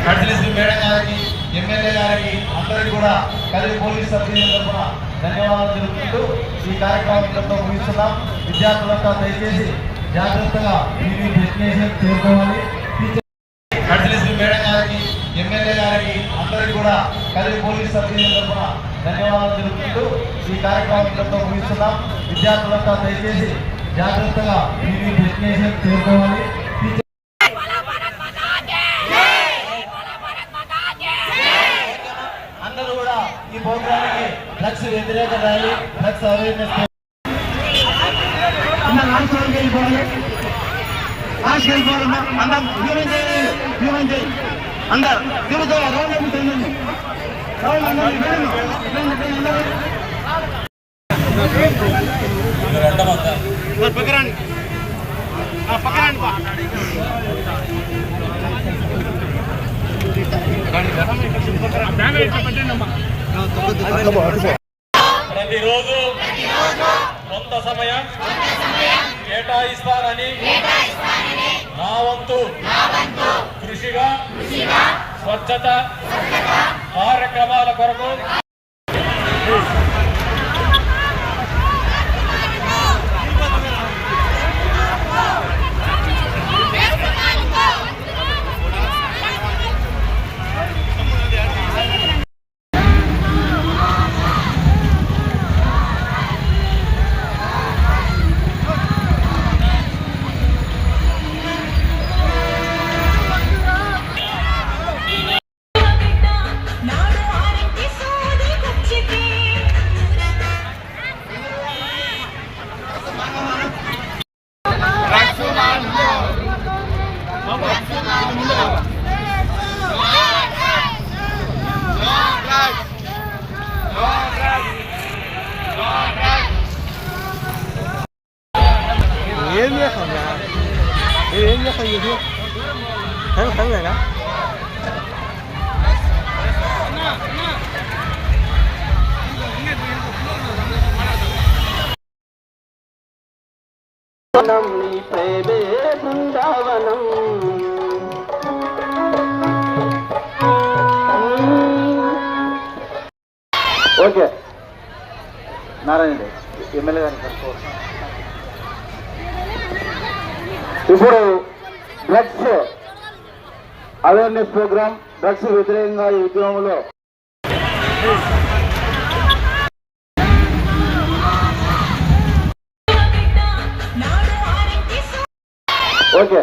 కడిసిలిసి madam గారికి, MLA గారికి అందరికీ కూడా కలిసి పోలీస్ సభ్యుల తరఫున ధన్యవాదాలు తెలుపుతూ ఈ కార్యక్రమంతో ముగిస్తున్నాం. విద్యార్థులంతా దయచేసి జాగ్రత్తగా మీ డెస్టినేషన్ చేరుకోవాలి. కడిసిలిసి మేడం గారికి, ఎమ్మెల్యే గారికి అందరికీ కూడా కలిసి పోలీస్ సభ్యుల తరఫున ధన్యవాదాలు తెలుపుతూ ఈ కార్యక్రమంతో ముగిస్తున్నాం. విద్యార్థులంతా దయచేసి జాగ్రత్తగా మీ డెస్టినేషన్ చేరుకోవాలి. అందరూ కూడా ఈ ప్రోగ్రామ్కి డ్రగ్స్ వ్యతిరేక ర్యాలీ, డ్రగ్స్ అవేర్నెస్ ప్రతిరోజు కొంత సమయం కేటాయిస్తానని నా వంతు కృషిగా స్వచ్ఛత కార్యక్రమాల కొరకు ప్రేమే బృందావనం ఓకే నారాయణ ఎమ్మెల్యే గారిని కలుసుకోవచ్చు. ఇప్పుడు డ్రగ్స్ అవేర్నెస్ ప్రోగ్రామ్, డ్రగ్స్ వ్యతిరేకంగా ఈ ఉద్యమంలో ఓకే